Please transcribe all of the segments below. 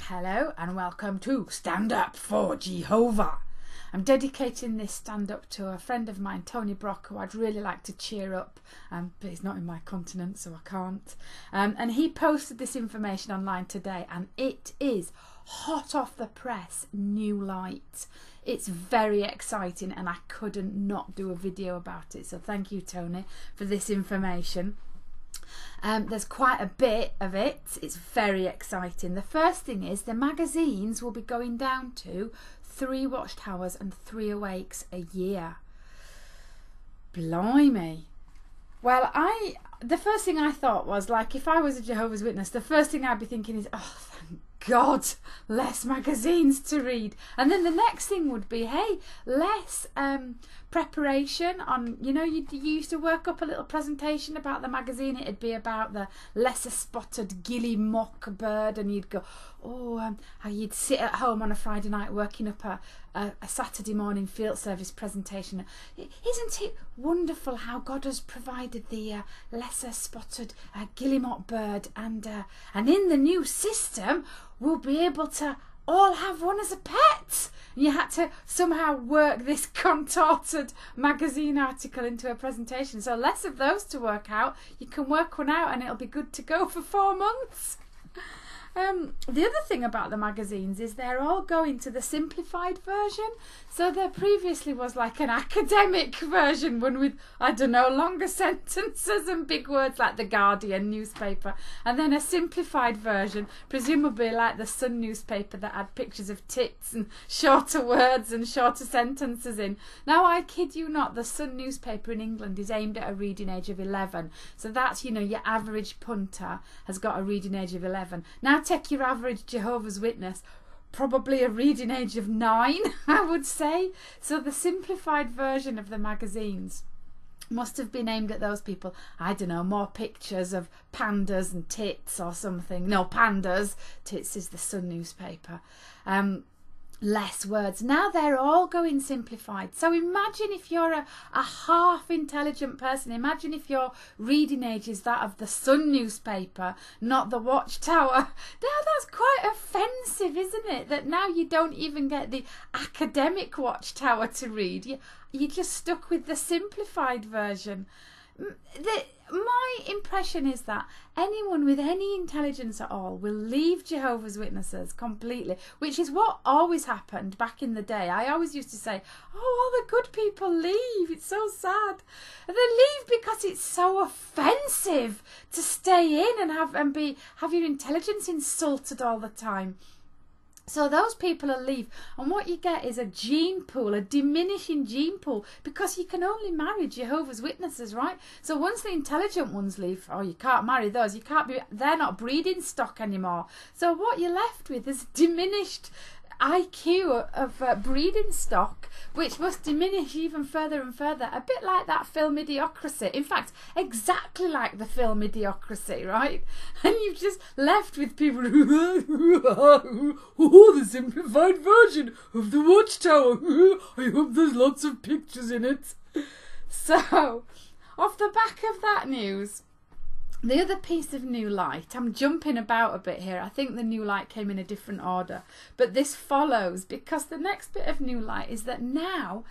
Hello and welcome to Stand Up for Jehovah. I'm dedicating this stand up to a friend of mine, Tony Brock, who I'd really like to cheer up, but he's not in my continent, so I can't. And he posted this information online today, and it is hot off the press, new light. It's very exciting, and I couldn't not do a video about it. So thank you, Tony, for this information. There's quite a bit of it. It's very exciting. The first thing is the magazines will be going down to 3 watchtowers and 3 awakes a year. Blimey. Well, the first thing I thought was, like, if I was a Jehovah's Witness, the first thing I'd be thinking is, oh, thank God, less magazines to read. And then the next thing would be, hey, less preparation on, you know, you used to work up a little presentation about the magazine. It'd be about the lesser spotted gilly mock bird, and you'd go, oh, how you'd sit at home on a Friday night working up a Saturday morning field service presentation. Isn't it wonderful how God has provided the lesser spotted guillemot bird, and in the new system we'll be able to all have one as a pet. And you had to somehow work this contorted magazine article into a presentation. So less of those to work out. You can work one out and it'll be good to go for 4 months. The other thing about the magazines is they're all going to the simplified version. So there previously was like an academic version, one with, I don't know, longer sentences and big words like the Guardian newspaper, and then a simplified version, presumably like the Sun newspaper, that had pictures of tits and shorter words and shorter sentences in. Now, I kid you not, the Sun newspaper in England is aimed at a reading age of 11. So that's, you know, your average punter has got a reading age of 11. Now take your average Jehovah's Witness, probably a reading age of 9, I would say. So the simplified version of the magazines must have been aimed at those people. I don't know, more pictures of pandas and tits or something. No, pandas. Tits is the Sun newspaper. Less words. Now they're all going simplified. So imagine if you're a half intelligent person. Imagine if your reading age is that of the Sun newspaper, not the Watchtower. Now that's quite offensive, isn't it? That now you don't even get the academic Watchtower to read. You're just stuck with the simplified version. My impression is that anyone with any intelligence at all will leave Jehovah's Witnesses completely, which is what always happened back in the day. I always used to say, oh, all the good people leave, it's so sad. And they leave because it's so offensive to stay in and have your intelligence insulted all the time. So those people will leave, and what you get is a gene pool, a diminishing gene pool, because you can only marry Jehovah's Witnesses, right? So once the intelligent ones leave, oh, you can't marry those. They're not breeding stock anymore. So what you're left with is diminished IQ of breeding stock, which must diminish even further and further, a bit like that film Idiocracy. In fact, exactly like the film Idiocracy, right? And you've just left with people the simplified version of the Watchtower. I hope there's lots of pictures in it. So, off the back of that news, the other piece of new light, I'm jumping about a bit here. I think the new light came in a different order, but this follows, because the next bit of new light is that now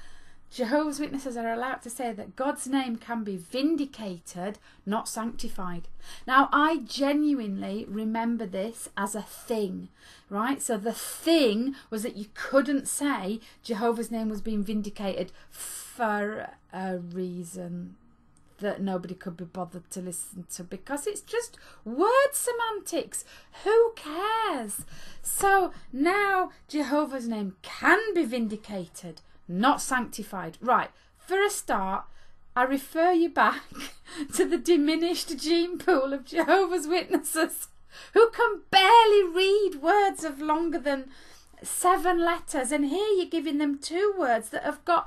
Jehovah's Witnesses are allowed to say that God's name can be vindicated, not sanctified. Now, I genuinely remember this as a thing, right? So the thing was that you couldn't say Jehovah's name was being vindicated for a reason that nobody could be bothered to listen to, because it's just word semantics. Who cares? So now Jehovah's name can be vindicated, not sanctified. Right, for a start, I refer you back to the diminished gene pool of Jehovah's Witnesses who can barely read words of longer than 7 letters, and here you're giving them 2 words that have got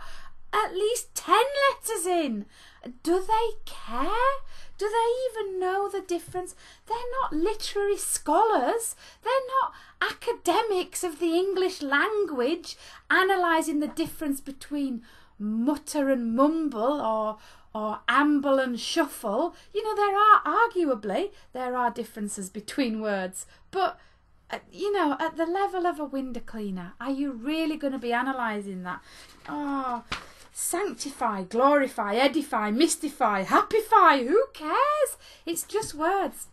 at least 10 letters in. Do they care? Do they even know the difference? They're not literary scholars. They're not academics of the English language analysing the difference between mutter and mumble or amble and shuffle. You know, arguably there are differences between words, but you know, at the level of a window cleaner, are you really going to be analysing that? Oh, sanctify, glorify, edify, mystify, happify, who cares? It's just words.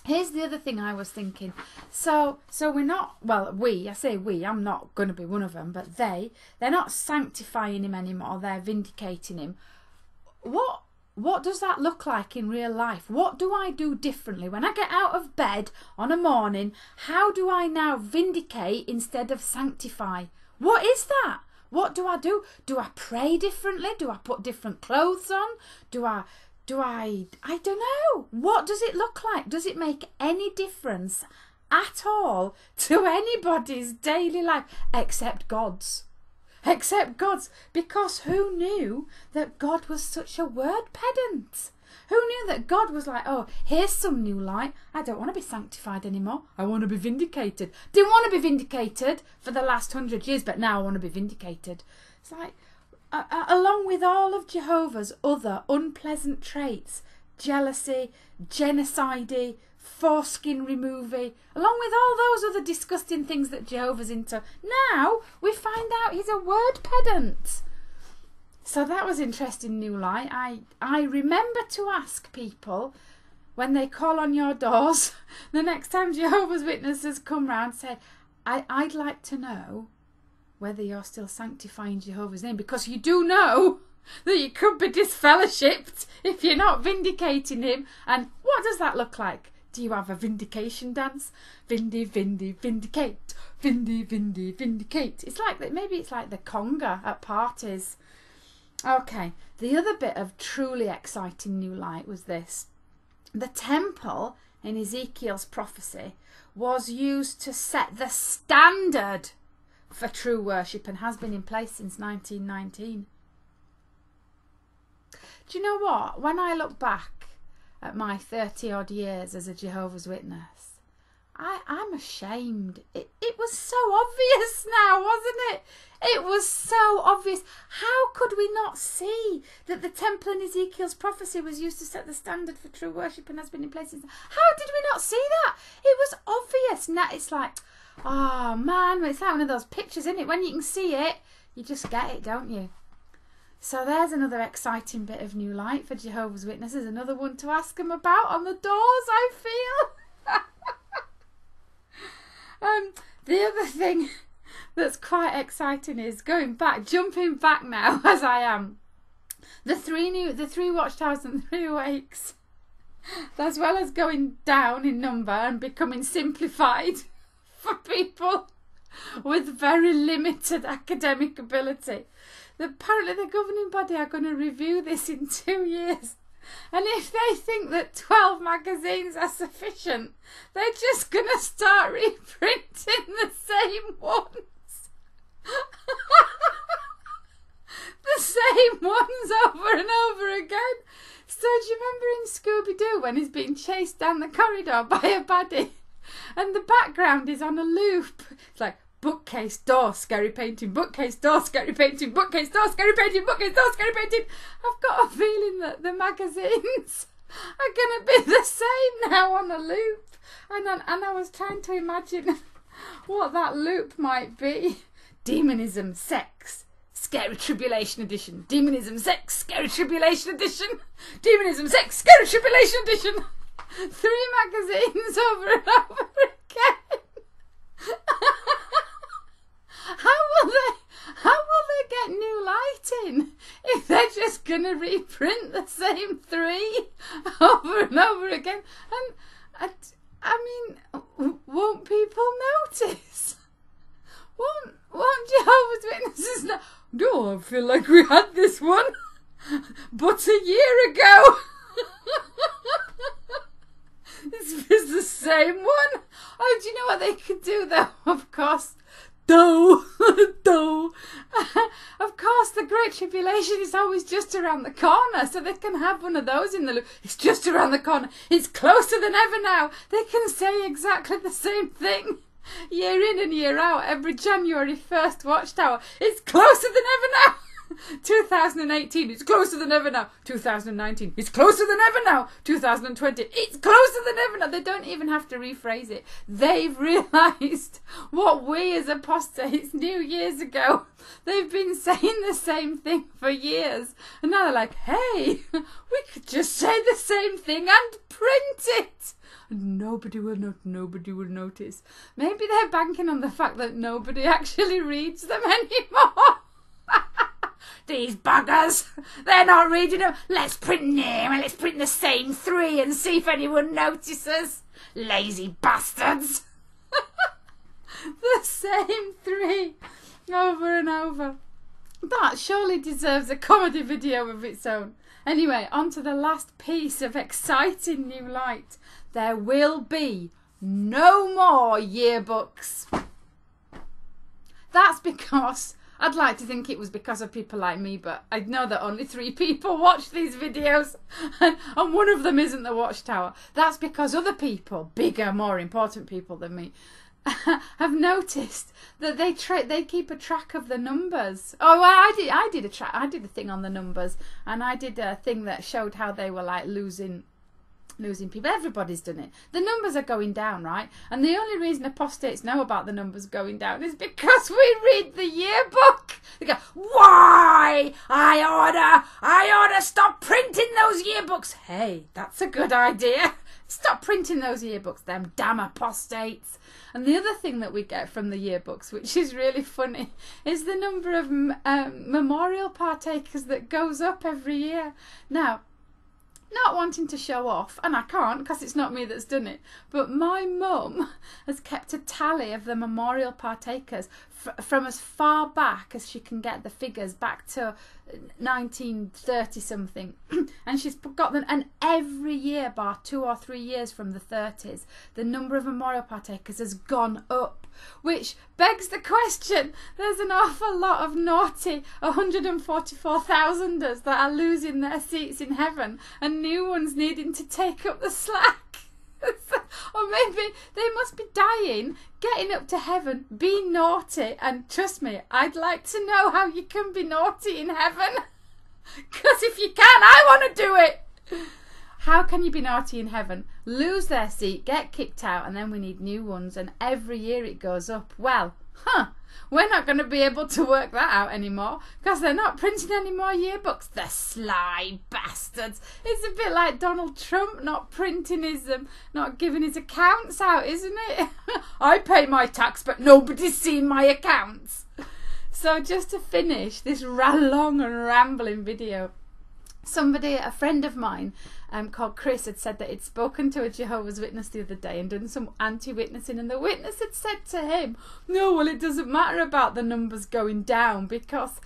Here's the other thing I was thinking. So we're not, well, I say we, I'm not going to be one of them, but they're not sanctifying him anymore, they're vindicating him. What does that look like in real life? What do I do differently? When I get out of bed on a morning, how do I now vindicate instead of sanctify? What is that? What do I do? Do I pray differently? Do I put different clothes on? I don't know. What does it look like? Does it make any difference at all to anybody's daily life except God's? Except God's, because who knew that God was such a word pedant? Who knew that God was like, oh, here's some new light. I don't want to be sanctified anymore. I want to be vindicated. Didn't want to be vindicated for the last 100 years, but now I want to be vindicated. It's like, along with all of Jehovah's other unpleasant traits, jealousy, genocide, foreskin removing, along with all those other disgusting things that Jehovah's into, now we find out he's a word pedant. So that was interesting new light. I remember to ask people when they call on your doors, the next time Jehovah's Witnesses come round, say, I'd like to know whether you're still sanctifying Jehovah's name, because you do know that you could be disfellowshipped if you're not vindicating him. And what does that look like? Do you have a vindication dance? Vindy, vindy, vindicate. Vindy, vindy, vindicate. It's like that. Maybe it's like the conga at parties. Okay, the other bit of truly exciting new light was this. The temple in Ezekiel's prophecy was used to set the standard for true worship and has been in place since 1919. Do you know what? When I look back at my 30 odd years as a Jehovah's Witness, I'm ashamed. It was so obvious now, wasn't it? It was so obvious. How could we not see that the temple in Ezekiel's prophecy was used to set the standard for true worship and has been in place since? How did we not see that? It was obvious. Now it's like, oh man, it's like one of those pictures, isn't it? When you can see it, you just get it, don't you? So there's another exciting bit of new light for Jehovah's Witnesses, another one to ask them about on the doors, I feel. The other thing that's quite exciting is jumping back now as I am. The three watchtowers and 3 wakes, as well as going down in number and becoming simplified for people with very limited academic ability. Apparently the governing body are going to review this in 2 years. And if they think that 12 magazines are sufficient, they're just going to start reprinting the same ones. The same ones over and over again. So do you remember in Scooby-Doo when he's being chased down the corridor by a baddie? And the background is on a loop. It's like, bookcase, door, scary painting, bookcase, door, scary painting, bookcase, door, scary painting, bookcase, door, scary painting. I've got a feeling that the magazines are going to be the same now on a loop. And I was trying to imagine what that loop might be. Demonism, sex, scary tribulation edition. Demonism, sex, scary tribulation edition. Demonism, sex, scary tribulation edition. 3 magazines over and over again. How will they get new lighting if they're just going to reprint the same 3 over and over again? And I mean, won't people notice? Won't Jehovah's Witnesses know? No, I feel like we had this one, but a year ago. This is the same one. Oh, do you know what they could do though? Of course. Of course, the Great Tribulation is always just around the corner, so they can have one of those in the loop. It's just around the corner. It's closer than ever now. They can say exactly the same thing year in and year out. Every January 1st watchtower. It's closer than ever now. 2018, it's closer than ever now. 2019, it's closer than ever now. 2020, it's closer than ever now. They don't even have to rephrase it. They've realised what we as apostates knew years ago. They've been saying the same thing for years. And now they're like, hey, we could just say the same thing and print it. Nobody will notice. Maybe they're banking on the fact that nobody actually reads them anymore. These buggers, they're not reading them. Let's print them and let's print the same 3 and see if anyone notices. Lazy bastards. The same 3 over and over. That surely deserves a comedy video of its own. Anyway, on to the last piece of exciting new light. There will be no more yearbooks. That's because, I'd like to think it was because of people like me, but I know that only 3 people watch these videos, and one of them isn't the Watchtower. That's because other people, bigger, more important people than me, have noticed that they keep a track of the numbers. Oh, well, I did a thing on the numbers, and I did a thing that showed how they were like losing people. Everybody's done it. The numbers are going down, right? And the only reason apostates know about the numbers going down is because we read the yearbook. They go, why? I oughta stop printing those yearbooks. Hey, that's a good idea. Stop printing those yearbooks, them damn apostates. And the other thing that we get from the yearbooks, which is really funny, is the number of memorial partakers that goes up every year. Now, not wanting to show off, and I can't because it's not me that's done it, but my mum has kept a tally of the memorial partakers from as far back as she can get the figures, back to 1930 something. And she's got them, and every year, bar 2 or 3 years from the 30s, the number of memorial partakers has gone up, which begs the question, there's an awful lot of naughty 144,000ers that are losing their seats in heaven and new ones needing to take up the slack. Or maybe they must be dying, getting up to heaven, being naughty, and trust me, I'd like to know how you can be naughty in heaven. Because if you can, I want to do it. How can you be naughty in heaven, lose their seat, get kicked out, and then we need new ones, and every year it goes up? Well, we're not going to be able to work that out anymore because they're not printing any more yearbooks. The sly bastards. It's a bit like Donald Trump not printing his, not giving his accounts out, isn't it? I pay my tax, but nobody's seen my accounts. So just to finish this long and rambling video, a friend of mine called Chris had said that he'd spoken to a Jehovah's Witness the other day and done some anti-witnessing, and the witness had said to him, no, well, it doesn't matter about the numbers going down because,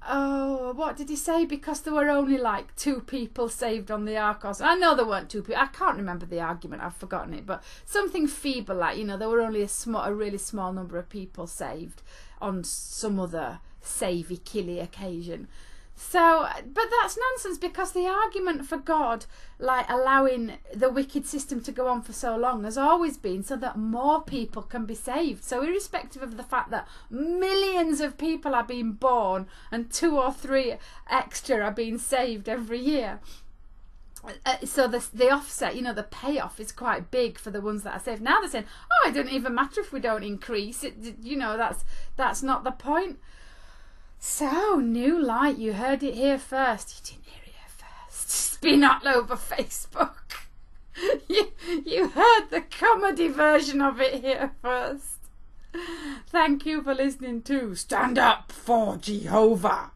oh, what did he say? Because there were only like 2 people saved on the ark. I know there weren't 2 people. I can't remember the argument. I've forgotten it. But something feeble like, there were only a really small number of people saved on some other savey killy occasion. So, but that's nonsense, because the argument for God, like allowing the wicked system to go on for so long, has always been so that more people can be saved. So irrespective of the fact that millions of people are being born and 2 or 3 extra are being saved every year. So the offset, the payoff is quite big for the ones that are saved. Now they're saying, oh, it doesn't even matter if we don't increase it. That's not the point. So, new light, you heard it here first. You didn't hear it here first. It's been all over Facebook. You heard the comedy version of it here first. Thank you for listening to Stand Up for Jehovah.